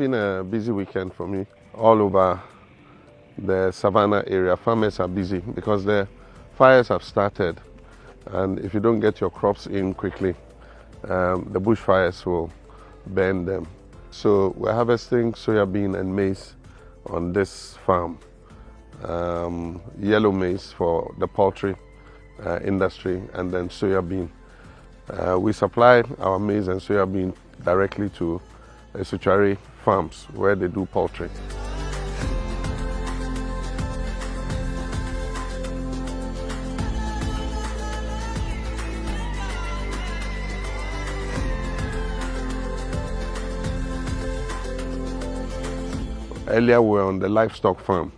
been a busy weekend for me. All over the Savannah area, farmers are busy because the fires have started, and if you don't get your crops in quickly, the bushfires will burn them. So we're harvesting soybean and maize on this farm. Yellow maize for the poultry industry, and then soybean. We supply our maize and soybean directly to estuary farms where they do poultry. Earlier we were on the livestock farm.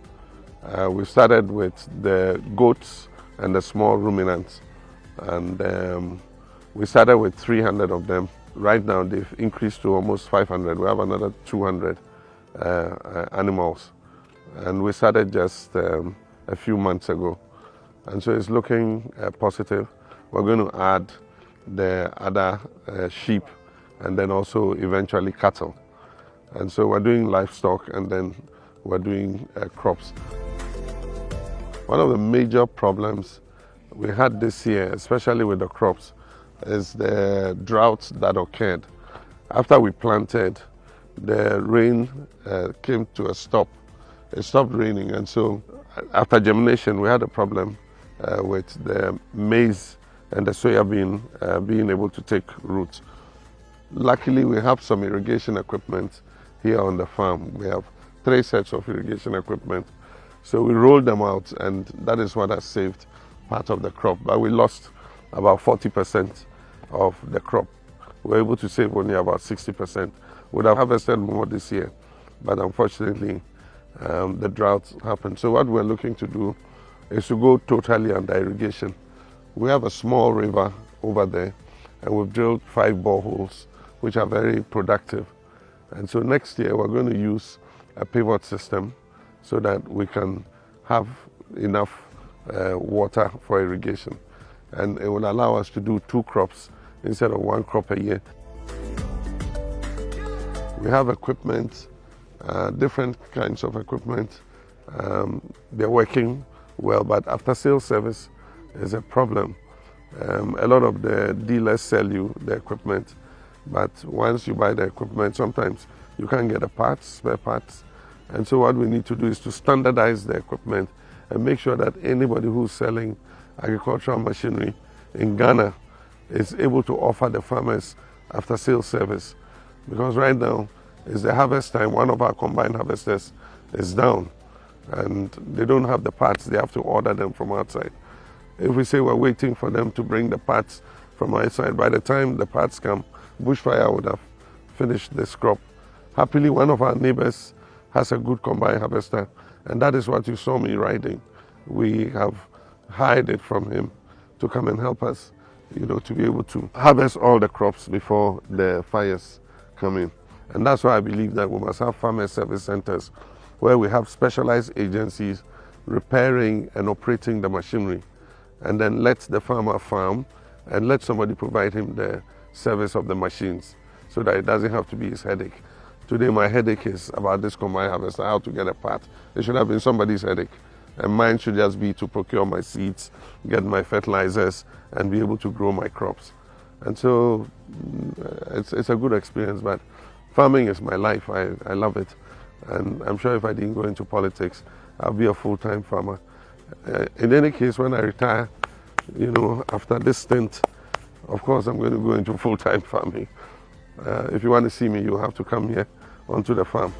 We started with the goats and the small ruminants, and we started with 300 of them. Right now they've increased to almost 500. We have another 200 animals, and we started just a few months ago, and so it's looking positive. We're going to add the other sheep and then also eventually cattle. And so we're doing livestock, and then we're doing crops. One of the major problems we had this year, especially with the crops, is the drought that occurred. After we planted, the rain came to a stop. It stopped raining, and so after germination, we had a problem with the maize and the soybean being able to take root. Luckily, we have some irrigation equipment here on the farm. We have 3 sets of irrigation equipment. So we rolled them out, and that is what has saved part of the crop. But we lost about 40% of the crop. We were able to save only about 60%. We'd have harvested more this year, but unfortunately, the drought happened. So what we're looking to do is to go totally under irrigation. We have a small river over there, and we've drilled 5 boreholes, which are very productive. And so next year we're going to use a pivot system so that we can have enough water for irrigation. And it will allow us to do 2 crops instead of 1 crop a year. We have equipment, different kinds of equipment. They're working well, but after sales service is a problem. A lot of the dealers sell you the equipment, but once you buy the equipment, sometimes you can't get the parts, spare parts. And so what we need to do is to standardize the equipment and make sure that anybody who's selling agricultural machinery in Ghana is able to offer the farmers after sales service. Because right now is the harvest time. One of our combine harvesters is down, and they don't have the parts. They have to order them from outside. If we say we're waiting for them to bring the parts from outside, by the time the parts come, bushfire would have finished this crop. Happily, one of our neighbors has a good combine harvester, and that is what you saw me riding. We have hired it from him to come and help us, to be able to harvest all the crops before the fires come in. And that's why I believe that we must have farmer service centers where we have specialized agencies repairing and operating the machinery, and then let the farmer farm and let somebody provide him the service of the machines so that it doesn't have to be his headache. Today my headache is about this combine harvester, how to get a part. It should have been somebody's headache. And mine should just be to procure my seeds, get my fertilizers, and be able to grow my crops. And so it's a good experience, but farming is my life. I love it. And I'm sure if I didn't go into politics, I'll be a full-time farmer. In any case, when I retire, after this stint, of course I'm going to go into full-time farming. If you want to see me, you'll have to come here onto the farm.